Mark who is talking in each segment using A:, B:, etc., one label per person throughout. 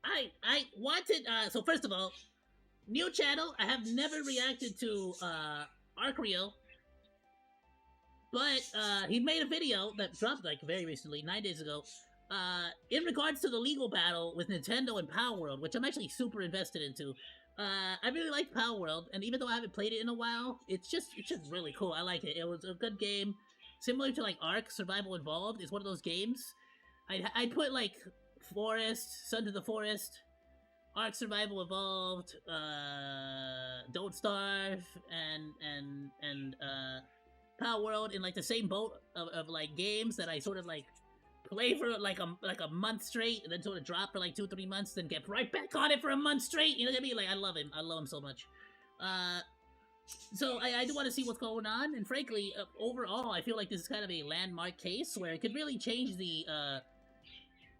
A: I wanted so first of all, new channel. I have never reacted to Arkrael, but he made a video that dropped like very recently, 9 days ago, in regards to the legal battle with Nintendo and Palworld, which I'm actually super invested into. I really like Palworld, and even though I haven't played it in a while, it's just really cool. I like it. It was a good game, similar to like Ark Survival Involved. It's one of those games. I'd put like Forest, Son to the Forest, Ark Survival Evolved, Don't Starve, and Power World in like the same boat of like games that I sort of like play for like a month straight and then sort of drop for like 2-3 months, then get right back on it for a month straight. You know what I mean? Like I love him. I love him so much. Uh, so I do want to see what's going on, and frankly, overall, I feel like this is kind of a landmark case where it could really change the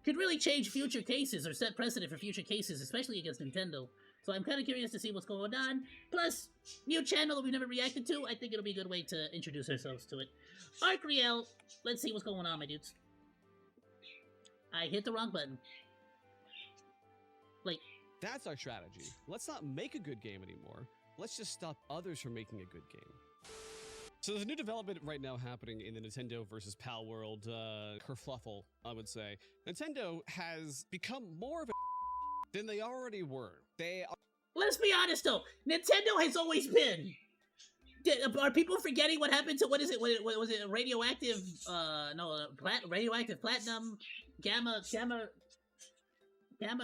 A: could really change future cases or set precedent for future cases, especially against Nintendo. So I'm kind of curious to see what's going on. Plus, new channel that we've never reacted to. I think it'll be a good way to introduce ourselves to it. Arkrael, let's see what's going on, my dudes. I hit the wrong button. Like,
B: that's our strategy. Let's not make a good game anymore. Let's just stop others from making a good game. So there's a new development right now happening in the Nintendo versus Palworld kerfluffle, I would say. Nintendo has become more of a than they already were.
A: Let's be honest though, Nintendo has always been. Are people forgetting what happened to, what is it? What was it? Radioactive? Radioactive platinum, gamma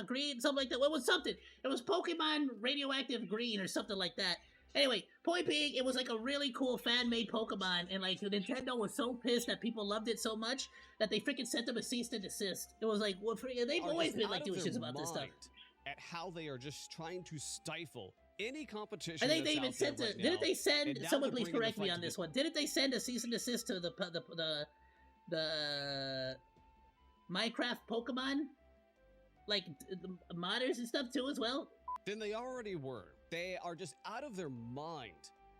A: green, something like that. What was something? It was Pokemon Radioactive Green or something like that. Anyway, point being, it was like a really cool fan-made Pokemon, and like Nintendo was so pissed that people loved it so much that they freaking sent them a cease and desist. It was like, well, they've always been like doing shit about this stuff.
B: At how they are just trying to stifle any competition.
A: I think they even sent right didn't they send, someone please correct me on this one, didn't they send a cease and desist to the Minecraft Pokemon, like the modders and stuff too as well?
B: Than they already were. They are just out of their mind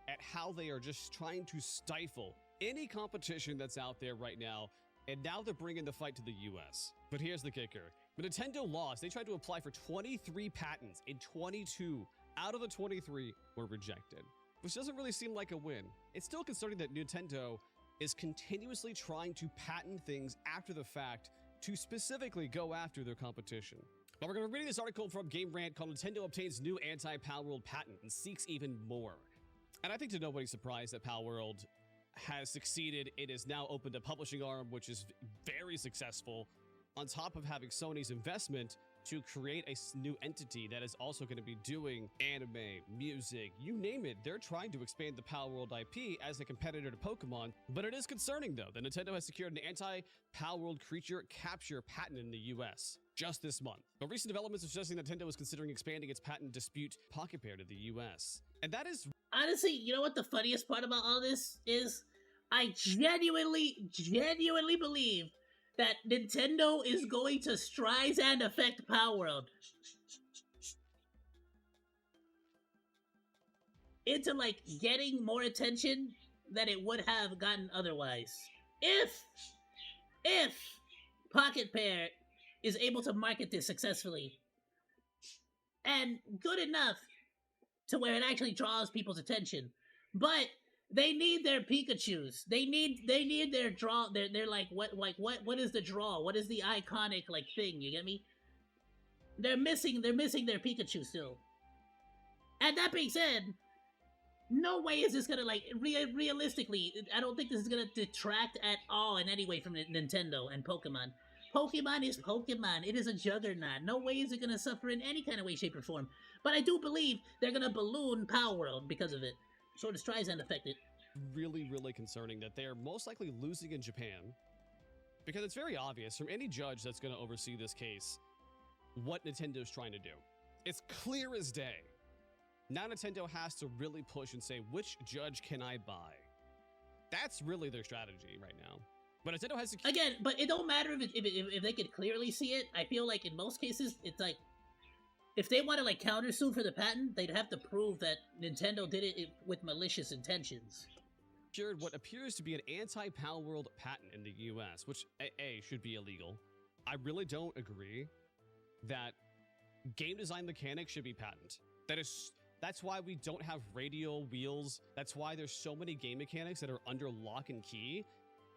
B: at how they are just trying to stifle any competition that's out there right now, and now they're bringing the fight to the US. But here's the kicker. When Nintendo lost, they tried to apply for 23 patents, and 22 out of the 23 were rejected, which doesn't really seem like a win. It's still concerning that Nintendo is continuously trying to patent things after the fact to specifically go after their competition. Now we're going to be reading this article from Game Rant called Nintendo Obtains New Anti-Palworld Patent and Seeks Even More. And I think to nobody's surprise that Palworld has succeeded. It has now opened a publishing arm, which is very successful, on top of having Sony's investment to create a new entity that is also going to be doing anime, music, you name it. They're trying to expand the Palworld IP as a competitor to Pokemon, but it is concerning though that Nintendo has secured an anti-Palworld creature capture patent in the US just this month. But recent developments are suggesting Nintendo is considering expanding its patent dispute Pocket Pair to the US. And that is...
A: Honestly, you know what the funniest part about all this is? I genuinely believe that Nintendo is going to Streisand affect Palworld into like getting more attention than it would have gotten otherwise. If Pocket Pair is able to market this successfully and good enough to where it actually draws people's attention, but they need their Pikachus. They need their draw. They're like what is the draw? What is the iconic like thing? You get me? They're missing their Pikachu still. And that being said, no way is this gonna like realistically. I don't think this is gonna detract at all in any way from Nintendo and Pokemon. Pokemon is Pokemon. It is a juggernaut. No way is it gonna suffer in any kind of way, shape, or form. But I do believe they're gonna balloon Palworld because of it. Sort of Streisand affected.
B: Really concerning that they're most likely losing in Japan, because it's very obvious from any judge that's going to oversee this case what Nintendo's trying to do. It's clear as day. Now Nintendo has to really push and say, which judge can I buy? That's really their strategy right now. But Nintendo has to...
A: Again, but it don't matter if they could clearly see it. I feel like in most cases, it's like, if they want to like countersue for the patent, they'd have to prove that Nintendo did it with malicious intentions.
B: Secured what appears to be an anti-Palworld patent in the US, which A, should be illegal. I really don't agree that Game design mechanics should be patented. That's why we don't have radial wheels. That's why there's so many game mechanics that are under lock and key,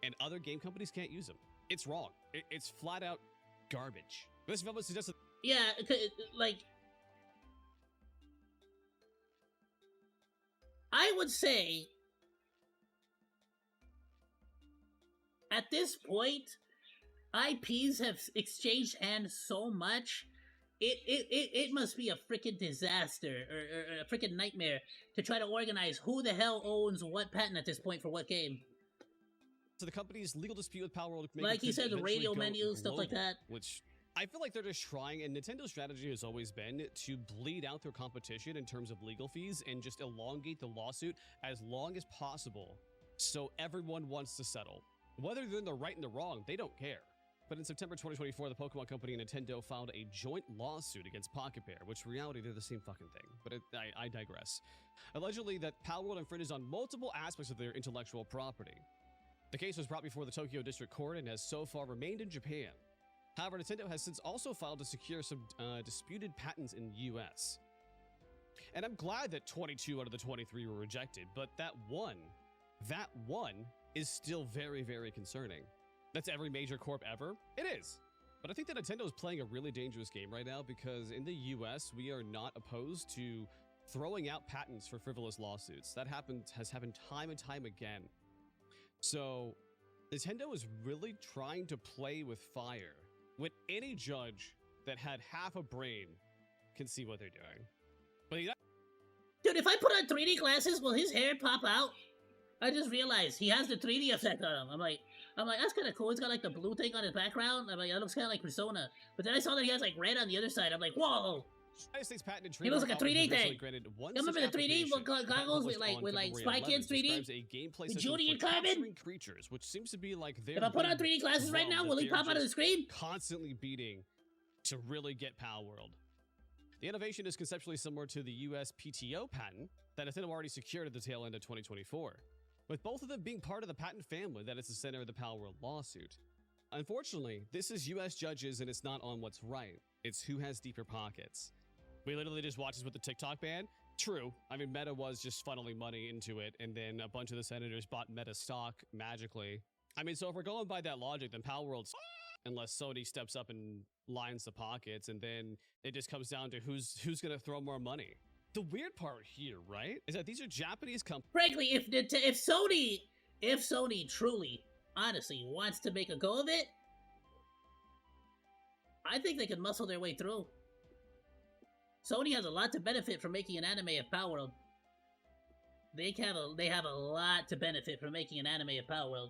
B: and other game companies can't use them. It's wrong. It's flat out garbage. This development suggests.
A: Yeah, like, I would say at this point, IPs have exchanged hands so much. It must be a freaking disaster or a freaking nightmare to try to organize who the hell owns what patent at this point for what game.
B: So the company's legal dispute with Palworld,
A: like he said, the radio menu, stuff like that.
B: Which I feel like they're just trying, and Nintendo's strategy has always been to bleed out their competition in terms of legal fees and just elongate the lawsuit as long as possible, so everyone wants to settle. Whether they're in the right and the wrong, they don't care. But in September 2024, the Pokemon Company and Nintendo filed a joint lawsuit against Pocket Pair, which in reality, they're the same fucking thing. But I digress. Allegedly that Palworld infringes on multiple aspects of their intellectual property. The case was brought before the Tokyo District Court and has so far remained in Japan. However, Nintendo has since also filed to secure some disputed patents in the US. And I'm glad that 22 out of the 23 were rejected, but that one is still very, very concerning. That's every major corp ever? It is. But I think that Nintendo is playing a really dangerous game right now because in the US, we are not opposed to throwing out patents for frivolous lawsuits. That has happened time and time again. So Nintendo is really trying to play with fire when any judge that had half a brain can see what they're doing. But
A: dude, if I put on 3D glasses, will his hair pop out? I just realized he has the 3D effect on him. I'm like, that's kind of cool. He's got like the blue thing on his background. I'm like, that looks kind of like Persona. But then I saw that he has like red on the other side. I'm like, whoa!
B: United States patent and
A: he looks like a 3D thing.
B: You
A: remember the 3D goggles with like Spy Kids 3D? With Judy and Carmen?
B: Creatures, which seems to be like
A: if I put on 3D glasses right now, will he pop out of the screen?
B: Constantly beating to really get Palworld. The innovation is conceptually similar to the US PTO patent that Nintendo already secured at the tail end of 2024. With both of them being part of the patent family that is the center of the Palworld lawsuit. Unfortunately, this is US judges and it's not on what's right. It's who has deeper pockets. We literally just watched this with the TikTok ban. True, I mean, Meta was just funneling money into it, and then a bunch of the senators bought Meta stock magically. I mean, so if we're going by that logic, then Palworld's unless Sony steps up and lines the pockets, and then it just comes down to who's gonna throw more money. The weird part here, right, is that these are Japanese companies.
A: Frankly, if Sony truly, honestly, wants to make a go of it, I think they can muscle their way through. Sony has a lot to benefit from making an anime of Palworld. They have a lot to benefit from making an anime of Palworld.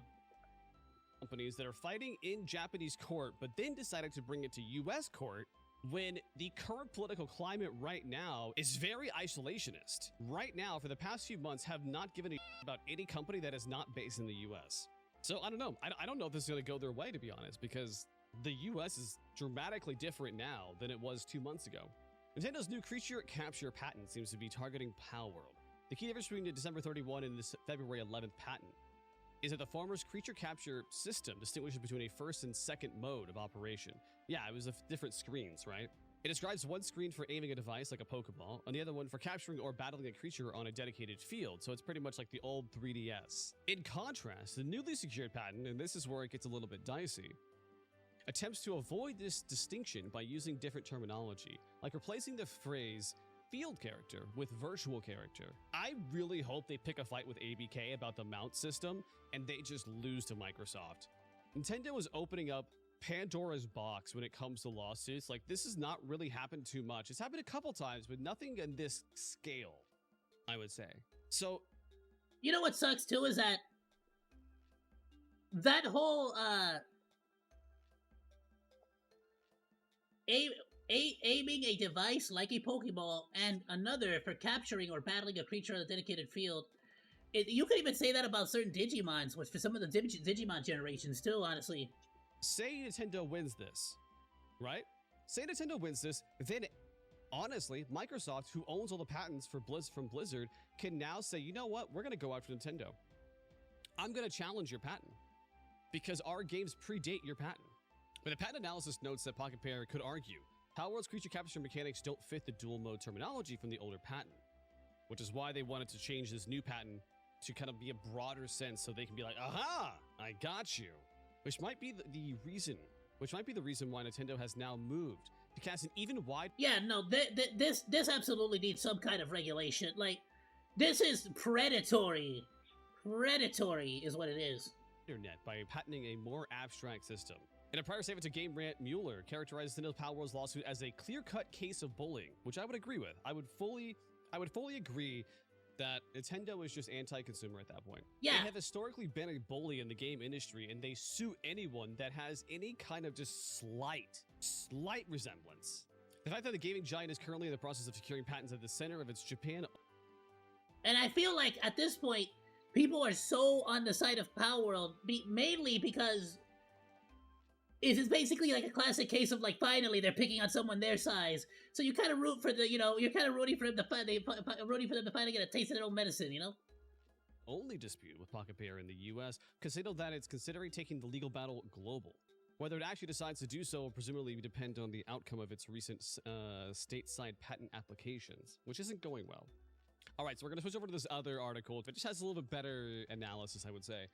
B: Companies that are fighting in Japanese court, but then decided to bring it to US court when the current political climate right now is very isolationist. Right now, for the past few months, have not given a about any company that is not based in the US. So I don't know. I don't know if this is going to go their way, to be honest, because the US is dramatically different now than it was 2 months ago. Nintendo's new creature capture patent seems to be targeting Palworld. The key difference between the December 31 and the February 11th patent is that the former's creature capture system distinguishes between a first and second mode of operation. Yeah, it was different screens, right? It describes one screen for aiming a device like a Pokeball, and the other one for capturing or battling a creature on a dedicated field, so it's pretty much like the old 3DS. In contrast, the newly secured patent, and this is where it gets a little bit dicey, attempts to avoid this distinction by using different terminology, like replacing the phrase field character with virtual character. I really hope they pick a fight with ABK about the mount system and they just lose to Microsoft. Nintendo is opening up Pandora's box when it comes to lawsuits. Like, this has not really happened too much. It's happened a couple times, but nothing in this scale, I would say. So,
A: you know what sucks too is that whole aiming a device like a Pokeball and another for capturing or battling a creature on a dedicated field. You could even say that about certain Digimons, which for some of the Digimon generations too, honestly.
B: Say Nintendo wins this, right? Say Nintendo wins this, then honestly, Microsoft, who owns all the patents for from Blizzard, can now say, you know what, we're going to go after Nintendo. I'm going to challenge your patent because our games predate your patent. But the patent analysis notes that Pocket Pair could argue Palworld's creature capture mechanics don't fit the dual mode terminology from the older patent, which is why they wanted to change this new patent to kind of be a broader sense so they can be like, aha, I got you. Which might be the reason why Nintendo has now moved to cast an even wider
A: Yeah, no, this absolutely needs some kind of regulation. Like, this is predatory. Predatory is what it is.
B: net by patenting a more abstract system. In a prior statement to Game Rant, Mueller characterized Nintendo Palworld's lawsuit as a clear-cut case of bullying, which I would agree with. I would fully agree that Nintendo is just anti-consumer at that point.
A: Yeah.
B: They have historically been a bully in the game industry, and they sue anyone that has any kind of just slight resemblance. The fact that the gaming giant is currently in the process of securing patents at the center of its Japan.
A: And I feel like at this point, people are so on the side of Palworld, mainly because it is basically like a classic case of like finally they're picking on someone their size. So you kind of root for the, you're kind of rooting for them to finally get a taste of their own medicine,
B: Only dispute with Pocket Pair in the US considered that it's considering taking the legal battle global. Whether it actually decides to do so will presumably depend on the outcome of its recent stateside patent applications, which isn't going well. All right, so we're going to switch over to this other article. It just has a little bit better analysis, I would say.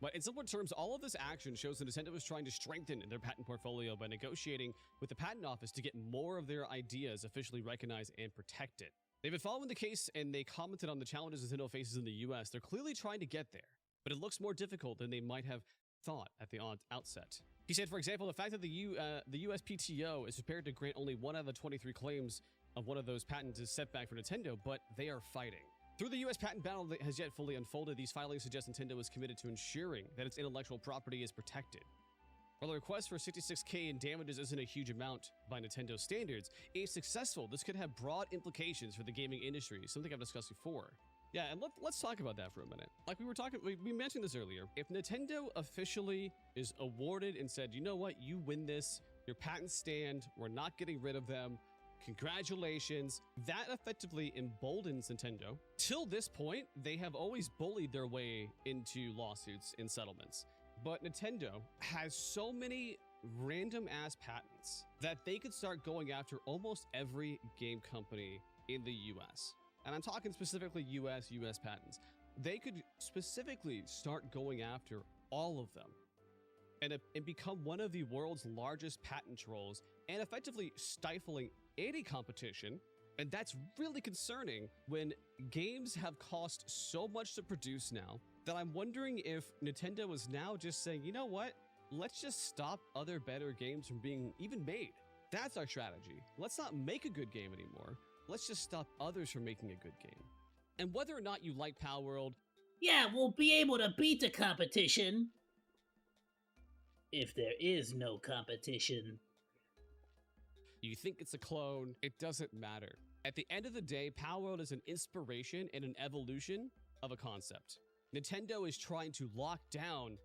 B: But in simple terms, all of this action shows that Nintendo is trying to strengthen their patent portfolio by negotiating with the patent office to get more of their ideas officially recognized and protected. They've been following the case, and they commented on the challenges Nintendo faces in the US. They're clearly trying to get there, but it looks more difficult than they might have thought at the outset. He said, for example, the fact that the USPTO is prepared to grant only 1 out of the 23 claims of one of those patents is setback for Nintendo, but they are fighting. Through the US patent battle that has yet fully unfolded, these filings suggest Nintendo is committed to ensuring that its intellectual property is protected. While the request for $66K in damages isn't a huge amount by Nintendo standards, if successful, this could have broad implications for the gaming industry, something I've discussed before. Yeah, and let's talk about that for a minute. Like we mentioned this earlier. If Nintendo officially is awarded and said, you know what, you win this, your patents stand, we're not getting rid of them, congratulations, that effectively emboldens Nintendo. Till this point, they have always bullied their way into lawsuits and settlements. But Nintendo has so many random ass patents that they could start going after almost every game company in the US. And I'm talking specifically US patents. They could specifically start going after all of them and become one of the world's largest patent trolls and effectively stifling any competition. And that's really concerning when games have cost so much to produce now that I'm wondering if Nintendo is now just saying, you know what? Let's just stop other better games from being even made. That's our strategy. Let's not make a good game anymore. Let's just stop others from making a good game. And whether or not you like Palworld,
A: yeah, we'll be able to beat the competition. If there is no competition.
B: You think it's a clone, it doesn't matter. At the end of the day, Palworld is an inspiration and an evolution of a concept. Nintendo is trying to lock down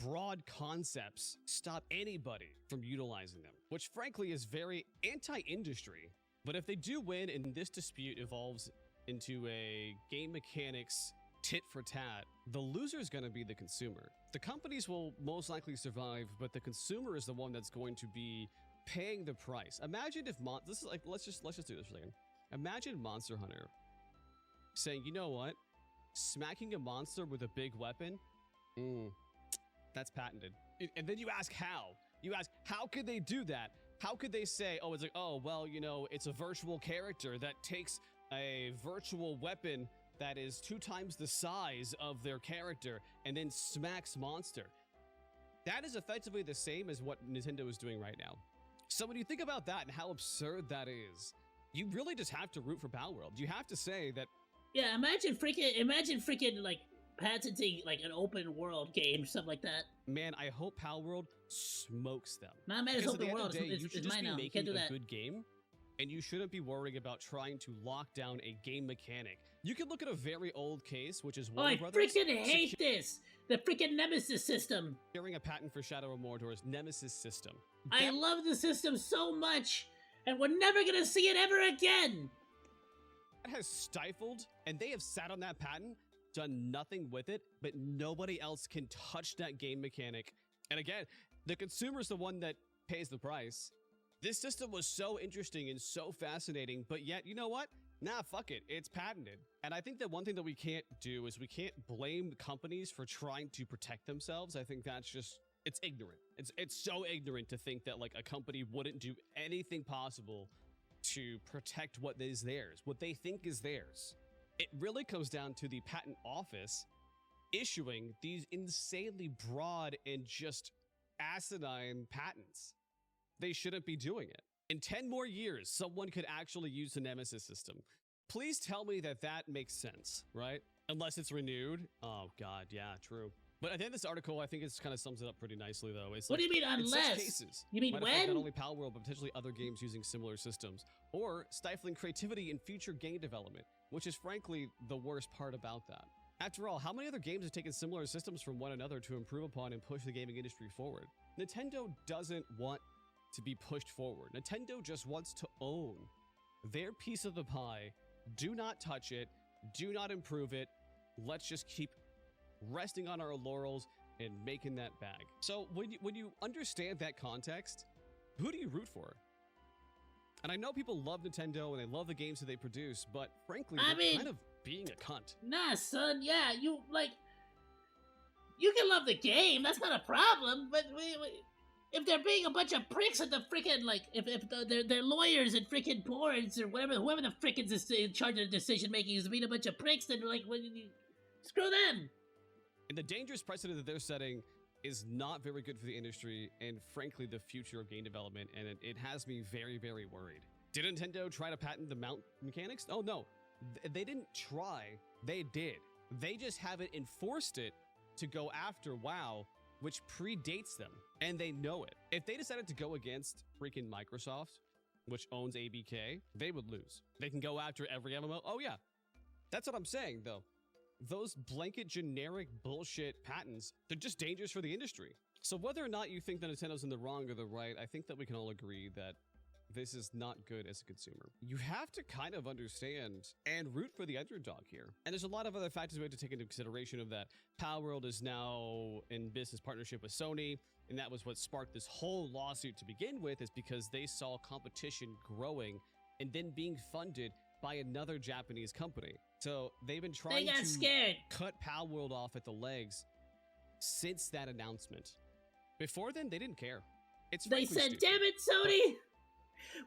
B: broad concepts, stop anybody from utilizing them, which frankly is very anti-industry. But if they do win and this dispute evolves into a game mechanics tit for tat, the loser is going to be the consumer. The companies will most likely survive, but the consumer is the one that's going to be paying the price. Imagine if this is like let's just do this for a second. Imagine Monster Hunter saying, you know what, smacking a monster with a big weapon, that's patented. And then you ask how. You ask how could they do that? How could they say, oh, it's like, oh well, you know, it's a virtual character that takes a virtual weapon that is 2 times the size of their character and then smacks monster. That is effectively the same as what Nintendo is doing right now. So when you think about that and how absurd that is, you really just have to root for Palworld. You have to say that.
A: Yeah, imagine freaking like patenting like an open world game, something like that.
B: Man, I hope Palworld smokes them.
A: Nah, man, it's open world.
B: You should
A: it's
B: just
A: mine
B: be
A: now.
B: making
A: Can't do
B: a
A: that.
B: good game, and you shouldn't be worrying about trying to lock down a game mechanic. You can look at a very old case, which is Warner
A: I
B: Brothers
A: freaking hate this. The freaking Nemesis system.
B: securing a patent for Shadow of Mordor's Nemesis system.
A: I love the system so much, and we're never gonna see it ever again.
B: That has stifled, and they have sat on that patent, done nothing with it, but nobody else can touch that game mechanic. And again, the consumer is the one that pays the price. This system was so interesting and so fascinating, but yet, you know what? Nah, fuck it. It's patented. And I think that one thing that we can't do is we can't blame companies for trying to protect themselves. I think that's just, it's ignorant. It's so ignorant to think that like a company wouldn't do anything possible to protect what is theirs, what they think is theirs. It really comes down to the patent office issuing these insanely broad and just asinine patents. They shouldn't be doing it. In 10 more years, someone could actually use the Nemesis system. Please tell me that that makes sense, right? Unless it's renewed. Oh God, yeah, true. But at the end of this article, I think it kind of sums it up pretty nicely, though. It's
A: what
B: like,
A: do you mean unless?
B: Cases
A: You mean
B: might
A: when?
B: affect not only Palworld, but potentially other games using similar systems, or stifling creativity in future game development, which is frankly the worst part about that. After all, how many other games have taken similar systems from one another to improve upon and push the gaming industry forward? Nintendo doesn't want to be pushed forward. Nintendo just wants to own their piece of the pie. Do not touch it. Do not improve it. Let's just keep resting on our laurels and making that bag. So when you understand that context, who do you root for? And I know people love Nintendo and they love the games that they produce, but frankly, they're kind of being a cunt.
A: Nah, son, yeah, you can love the game, that's not a problem, but if they're being a bunch of pricks at the frickin', like, if they're lawyers and frickin' boards or whatever, whoever the frickin' is in charge of decision making is being a bunch of pricks, then like, screw them.
B: And the dangerous precedent that they're setting is not very good for the industry and frankly the future of game development, and it has me very, very worried. Did Nintendo try to patent the mount mechanics? Oh no, they didn't try, they did. They just haven't enforced it to go after WoW, which predates them, and they know it. If they decided to go against freaking Microsoft, which owns ABK, they would lose. They can go after every MMO. Oh yeah, that's what I'm saying though. Those blanket generic bullshit patents, they're just dangerous for the industry. So whether or not you think that Nintendo's in the wrong or the right, I think that we can all agree that this is not good as a consumer. You have to kind of understand and root for the underdog here. And there's a lot of other factors we have to take into consideration of that. Palworld is now in business partnership with Sony, and that was what sparked this whole lawsuit to begin with, is because they saw competition growing and then being funded by another Japanese company. So they've been trying to cut Palworld off at the legs since that announcement. Before then, they didn't care.
A: They said, stupid. Damn it, Sony!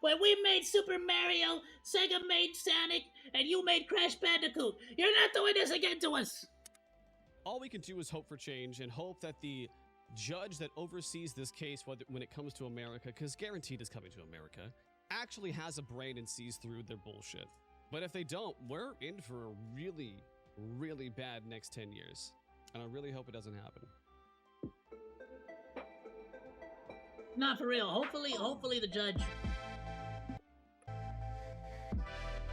A: When we made Super Mario, Sega made Sonic, and you made Crash Bandicoot. You're not doing this again to us!
B: All we can do is hope for change and hope that the judge that oversees this case when it comes to America, because guaranteed is coming to America, actually has a brain and sees through their bullshit. But if they don't, we're in for a really, really bad next 10 years. And I really hope it doesn't happen.
A: Not for real. Hopefully the judge...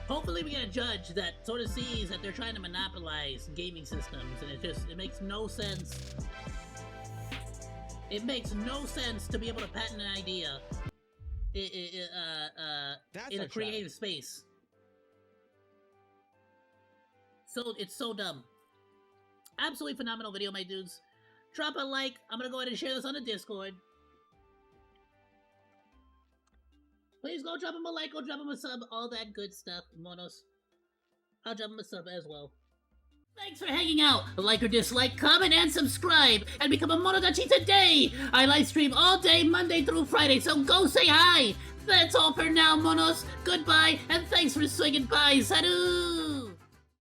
A: Hopefully we get a judge that sort of sees that they're trying to monopolize gaming systems, and it makes no sense. It makes no sense to be able to patent an idea in a creative space. So it's so dumb. Absolutely phenomenal video, my dudes. Drop a like. I'm gonna go ahead and share this on the Discord. Please go drop him a like, go drop him a sub, all that good stuff, monos. I'll drop him a sub as well. Thanks for hanging out. Like or dislike, comment, and subscribe, and become a Monodachi today! I live stream all day, Monday through Friday, so go say hi! That's all for now, monos. Goodbye, and thanks for swinging by. Salut!